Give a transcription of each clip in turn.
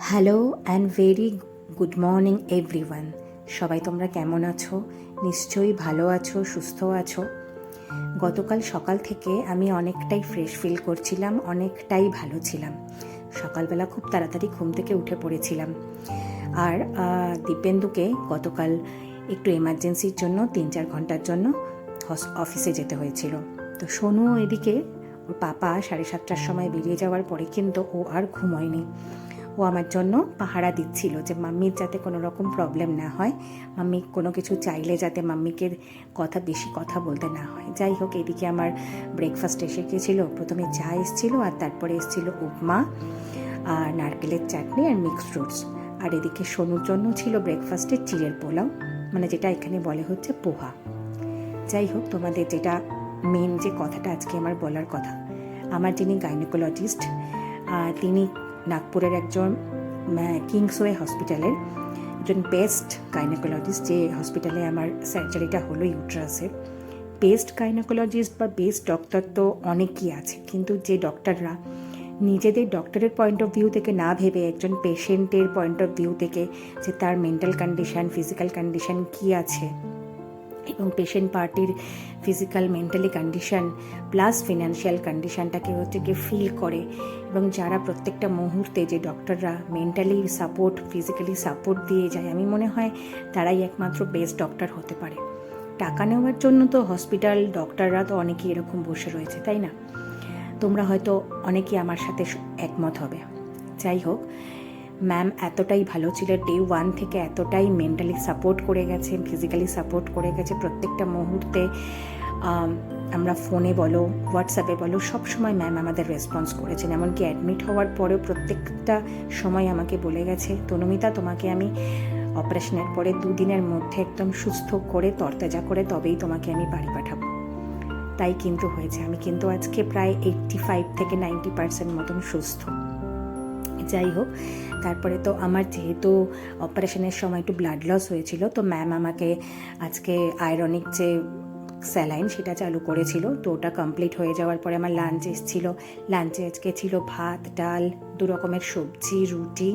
Hello and very good morning everyone. সবাই তোমরা কেমন আছো? নিশ্চয়ই ভালো আছো, সুস্থ আছো। গতকাল সকাল থেকে আমি অনেকটাই ফ্রেশ ফিল করছিলাম, অনেকটাই ভালো ছিলাম। সকালবেলা খুব তাড়াতাড়ি ঘুম থেকে উঠে পড়েছিলাম। আর দীপেন্দুকে গতকাল একটু এমার্জেন্সির জন্য 3-4 ঘন্টার জন্য অফিসে যেতে হয়েছিল। তো সোনু এদিকে ওর পাপা 7:30টার সময় বেরিয়ে যাওয়ার পরে কিন্তু ও আর ঘুমোয়নি। ও আমার জন্য পাহারা দিচ্ছিল যে মাম্মির যাতে কোনো রকম প্রবলেম না হয়, মাম্মি কোনো কিছু চাইলে যাতে মাম্মিকে বেশি কথা বলতে না হয়। যাই হোক, এদিকে আমার ব্রেকফাস্ট এসে গিয়েছিলো। প্রথমে চা এসেছিলো আর তারপরে এসেছিল উপমা আর নারকেলের চাটনি আর মিক্সড ফ্রুটস। আর এদিকে সোনুর জন্য ছিল ব্রেকফাস্টে চিড়ের পোলাও, মানে যেটা এখানে বলে হচ্ছে পোহা। যাই হোক, তোমাদের যেটা মেন যে কথাটা আজকে আমার বলার কথা, আমার যিনি গাইনোকোলজিস্ট, তিনি নাগপুরের একজন কিংসওয়ে হসপিটালের একজন বেস্ট গাইনোকোলজিস্ট, যে হসপিটালে আমার সার্জারিটা হলো ইউট্রাসের। বেস্ট গাইনোকোলজিস্ট বা বেস্ট ডক্টর তো অনেকই আছে, কিন্তু যে ডক্টররা নিজেদের ডক্টরের পয়েন্ট অফ ভিউ থেকে না ভেবে একজন পেশেন্টের পয়েন্ট অফ ভিউ থেকে যে তার মেন্টাল কন্ডিশন, ফিজিক্যাল কন্ডিশন কী আছে এবং পেশেন্ট পার্টির physical mentally condition plus financial কন্ডিশনটাকে হচ্ছে গিয়ে ফিল করে, এবং যারা প্রত্যেকটা মুহূর্তে যে ডক্টররা মেন্টালি সাপোর্ট, ফিজিক্যালি সাপোর্ট দিয়ে যায়, আমি মনে হয় তারাই একমাত্র বেস্ট ডক্টর হতে পারে। টাকা নেওয়ার জন্য তো হসপিটাল ডক্টররা তো অনেকেই এরকম বসে রয়েছে, তাই না? তোমরা হয়তো অনেকেই আমার সাথে একমত হবে। যাই হোক, ম্যাম এতটাই ভালো ছিল, ডে 1 থেকে এতটাই মেন্টালি সাপোর্ট করে গেছে, ফিজিক্যালি সাপোর্ট করে গেছে। প্রত্যেকটা মুহূর্তে আমরা ফোনে বলো, হোয়াটসঅ্যাপে বলো, সব সময় ম্যাম আমাদের রেসপন্স করেছেন। এমনকি অ্যাডমিট হওয়ার পরেও প্রত্যেকটা সময় আমাকে বলে গেছে, তনুমিতা তোমাকে আমি অপারেশনের পরে 2 দিনের মধ্যে একদম সুস্থ করে তরতাজা করে তবেই তোমাকে আমি বাড়ি পাঠাবো। তাই কিন্তু হয়েছে। আমি কিন্তু আজকে প্রায় 85 থেকে 90% মতন সুস্থ। যাই হোক, তারপরে তো আমার যেহেতু অপারেশনের সময় একটু ব্লাড লস হয়েছিল, তো ম্যাম আমাকে আজকে আয়রনিক যে স্যালাইন সেটা চালু করেছিল। তো ওটা কমপ্লিট হয়ে যাওয়ার পরে আমার লাঞ্চ এসেছিল। লাঞ্চে আজকে ছিল ভাত, ডাল, 2 রকমের সবজি, রুটি,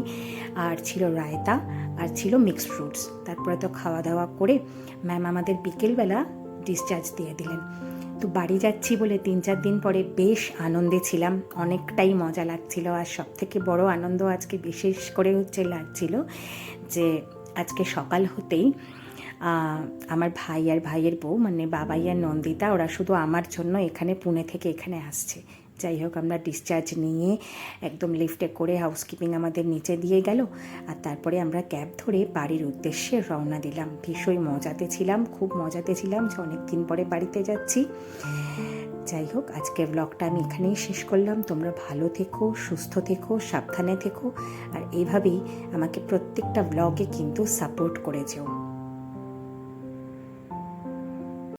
আর ছিল রায়তা, আর ছিল মিক্সড ফ্রুটস। তারপরে তো খাওয়া দাওয়া করে ম্যাম আমাদের বিকেলবেলা ডিসচার্জ দিয়ে দিলেন। তো বাড়ি যাচ্ছি বলে 3-4 দিন পরে বেশ আনন্দে ছিলাম, অনেকটাই মজা লাগছিল। আর সব থেকে বড় আনন্দ আজকে বিশেষ করে লাগছিল যে আজকে সকাল হতেই আমার ভাই আর ভাইয়ের বউ, মানে বাবাই আর নন্দিতা, ওরা শুধু আমার জন্য এখানে পুনে থেকে এখানে আসছে। যাই হোক, আমরা ডিসচার্জ নিয়ে একদম লিফটে করে হাউসকিপিং আমাদের নিচে দিয়ে গেল, আর তারপরে আমরা ক্যাব ধরে বাড়ির উদ্দেশ্যে রওনা দিলাম। ভীষণ মজাতে ছিলাম, খুব মজাতে ছিলাম যে অনেক দিন পরে বাড়িতে যাচ্ছি। যাই হোক, আজকে ব্লগটা আমি এখানেই শেষ করলাম। তোমরা ভালো থেকো, সুস্থ থেকো, সাবধানে থেকো, আর এইভাবেই আমাকে প্রত্যেকটা ব্লগে কিন্তু সাপোর্ট করে যেও।